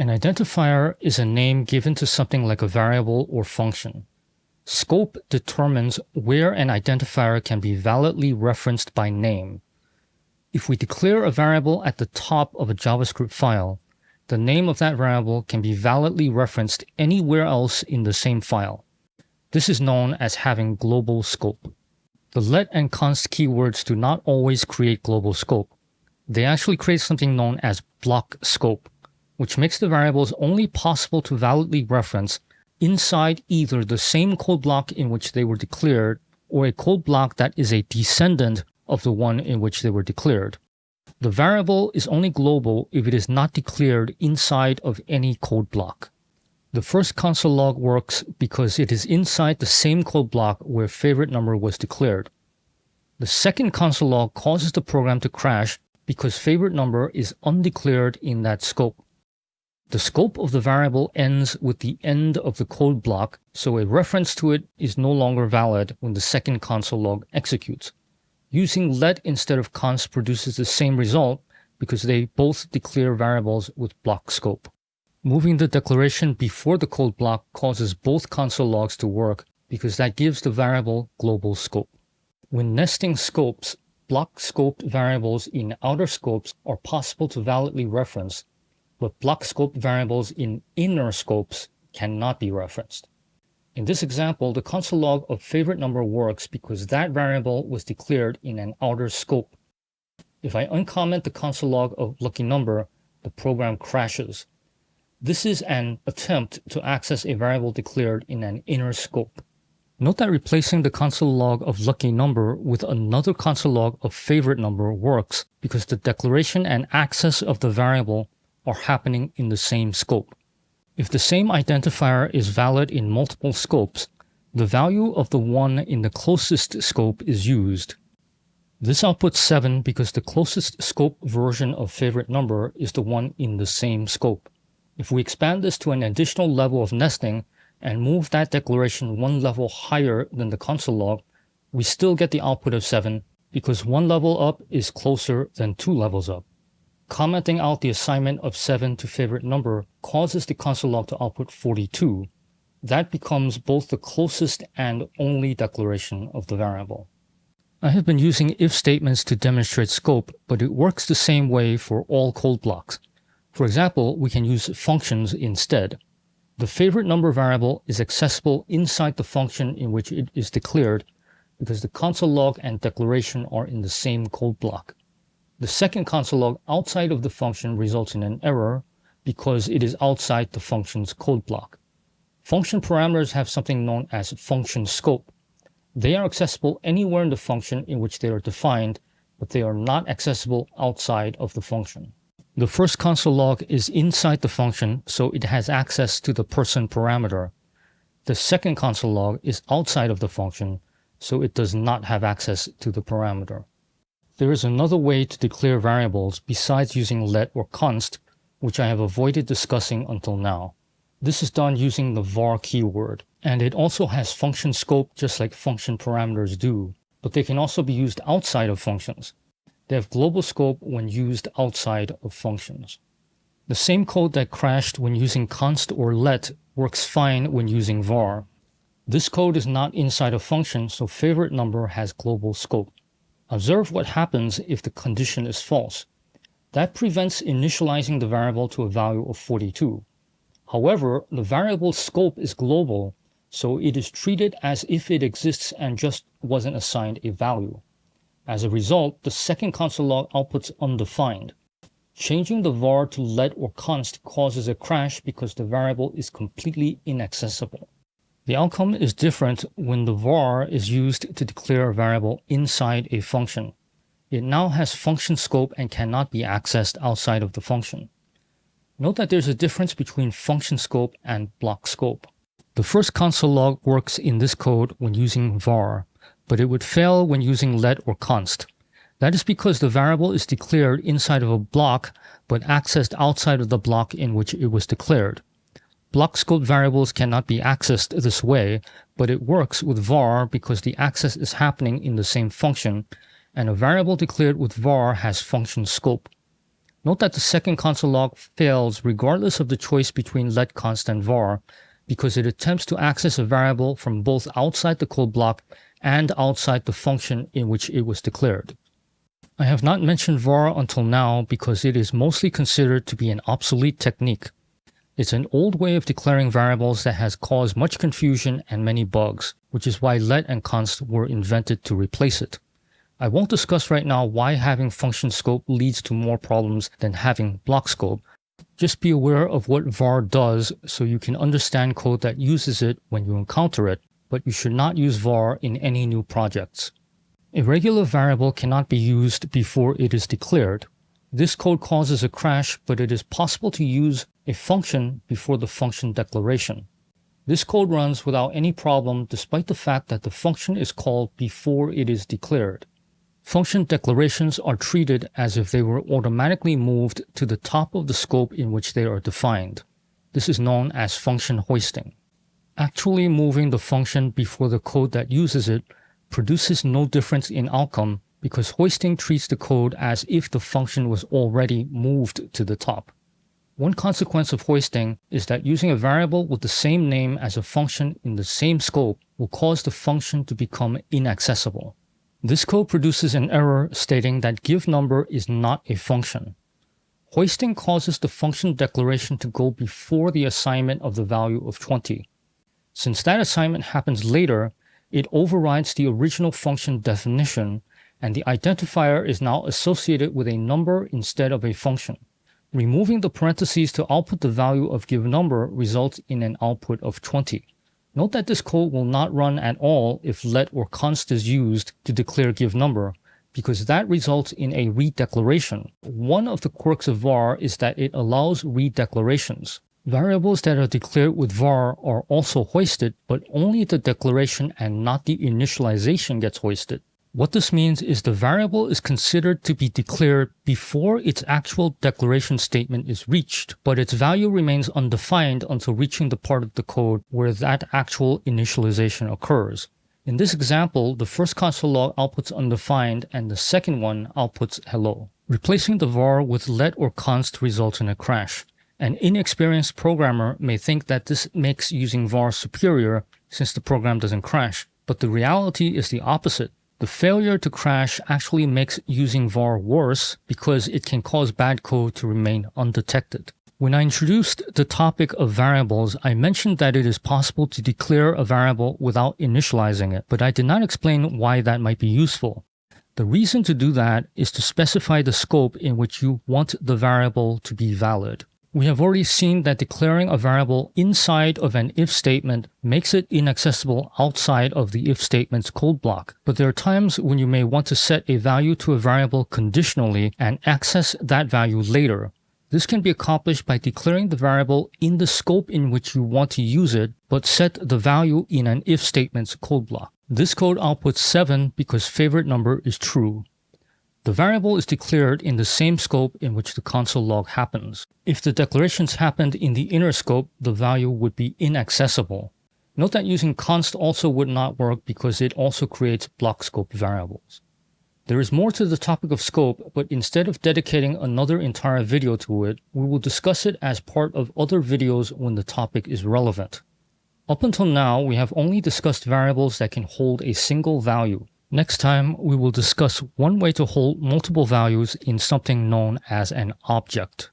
An identifier is a name given to something like a variable or function. Scope determines where an identifier can be validly referenced by name. If we declare a variable at the top of a JavaScript file, the name of that variable can be validly referenced anywhere else in the same file. This is known as having global scope. The let and const keywords do not always create global scope. They actually create something known as block scope, which makes the variables only possible to validly reference inside either the same code block in which they were declared or a code block that is a descendant of the one in which they were declared. The variable is only global if it is not declared inside of any code block. The first console log works because it is inside the same code block where favorite number was declared. The second console log causes the program to crash because favorite number is undeclared in that scope. The scope of the variable ends with the end of the code block, so a reference to it is no longer valid when the second console log executes. Using let instead of const produces the same result because they both declare variables with block scope. Moving the declaration before the code block causes both console logs to work because that gives the variable global scope. When nesting scopes, block scoped variables in outer scopes are possible to validly reference, but block scoped variables in inner scopes cannot be referenced. In this example, the console log of favorite number works because that variable was declared in an outer scope. If I uncomment the console log of lucky number, the program crashes. This is an attempt to access a variable declared in an inner scope. Note that replacing the console log of lucky number with another console log of favorite number works because the declaration and access of the variable are happening in the same scope. If the same identifier is valid in multiple scopes, the value of the one in the closest scope is used. This outputs 7 because the closest scope version of favorite number is the one in the same scope. If we expand this to an additional level of nesting and move that declaration one level higher than the console log, we still get the output of 7 because one level up is closer than 2 levels up. Commenting out the assignment of 7 to favorite number causes the console log to output 42. That becomes both the closest and only declaration of the variable. I have been using if statements to demonstrate scope, but it works the same way for all code blocks. For example, we can use functions instead. The favorite number variable is accessible inside the function in which it is declared because the console log and declaration are in the same code block. The second console log outside of the function results in an error because it is outside the function's code block. Function parameters have something known as function scope. They are accessible anywhere in the function in which they are defined, but they are not accessible outside of the function. The first console log is inside the function, so it has access to the person parameter. The second console log is outside of the function, so it does not have access to the parameter. There is another way to declare variables besides using let or const, which I have avoided discussing until now. This is done using the var keyword, and it also has function scope just like function parameters do, but they can also be used outside of functions. They have global scope when used outside of functions. The same code that crashed when using const or let works fine when using var. This code is not inside a function, so favorite number has global scope. Observe what happens if the condition is false. That prevents initializing the variable to a value of 42. However, the variable's scope is global, so it is treated as if it exists and just wasn't assigned a value. As a result, the second console log outputs undefined. Changing the var to let or const causes a crash because the variable is completely inaccessible. The outcome is different when the var is used to declare a variable inside a function. It now has function scope and cannot be accessed outside of the function. Note that there's a difference between function scope and block scope. The first console log works in this code when using var, but it would fail when using let or const. That is because the variable is declared inside of a block, but accessed outside of the block in which it was declared. Block scope variables cannot be accessed this way, but it works with var because the access is happening in the same function, and a variable declared with var has function scope. Note that the second console log fails regardless of the choice between let const and var, because it attempts to access a variable from both outside the code block and outside the function in which it was declared. I have not mentioned var until now because it is mostly considered to be an obsolete technique. It's an old way of declaring variables that has caused much confusion and many bugs, which is why let and const were invented to replace it. I won't discuss right now why having function scope leads to more problems than having block scope. Just be aware of what var does so you can understand code that uses it when you encounter it, but you should not use var in any new projects. A regular variable cannot be used before it is declared. This code causes a crash, but it is possible to use a function before the function declaration. This code runs without any problem despite the fact that the function is called before it is declared. Function declarations are treated as if they were automatically moved to the top of the scope in which they are defined. This is known as function hoisting. Actually moving the function before the code that uses it produces no difference in outcome because hoisting treats the code as if the function was already moved to the top. One consequence of hoisting is that using a variable with the same name as a function in the same scope will cause the function to become inaccessible. This code produces an error stating that giveNumber is not a function. Hoisting causes the function declaration to go before the assignment of the value of 20. Since that assignment happens later, it overrides the original function definition, and the identifier is now associated with a number instead of a function. Removing the parentheses to output the value of giveNumber results in an output of 20. Note that this code will not run at all if let or const is used to declare giveNumber, because that results in a redeclaration. One of the quirks of var is that it allows redeclarations. Variables that are declared with var are also hoisted, but only the declaration and not the initialization gets hoisted. What this means is the variable is considered to be declared before its actual declaration statement is reached, but its value remains undefined until reaching the part of the code where that actual initialization occurs. In this example, the first console log outputs undefined and the second one outputs hello. Replacing the var with let or const results in a crash. An inexperienced programmer may think that this makes using var superior since the program doesn't crash, but the reality is the opposite. The failure to crash actually makes using var worse because it can cause bad code to remain undetected. When I introduced the topic of variables, I mentioned that it is possible to declare a variable without initializing it, but I did not explain why that might be useful. The reason to do that is to specify the scope in which you want the variable to be valid. We have already seen that declaring a variable inside of an if statement makes it inaccessible outside of the if statement's code block. But there are times when you may want to set a value to a variable conditionally and access that value later. This can be accomplished by declaring the variable in the scope in which you want to use it, but set the value in an if statement's code block. This code outputs 7 because favorite number is true. The variable is declared in the same scope in which the console log happens. If the declarations happened in the inner scope, the value would be inaccessible. Note that using const also would not work because it also creates block scope variables. There is more to the topic of scope, but instead of dedicating another entire video to it, we will discuss it as part of other videos when the topic is relevant. Up until now, we have only discussed variables that can hold a single value. Next time, we will discuss one way to hold multiple values in something known as an object.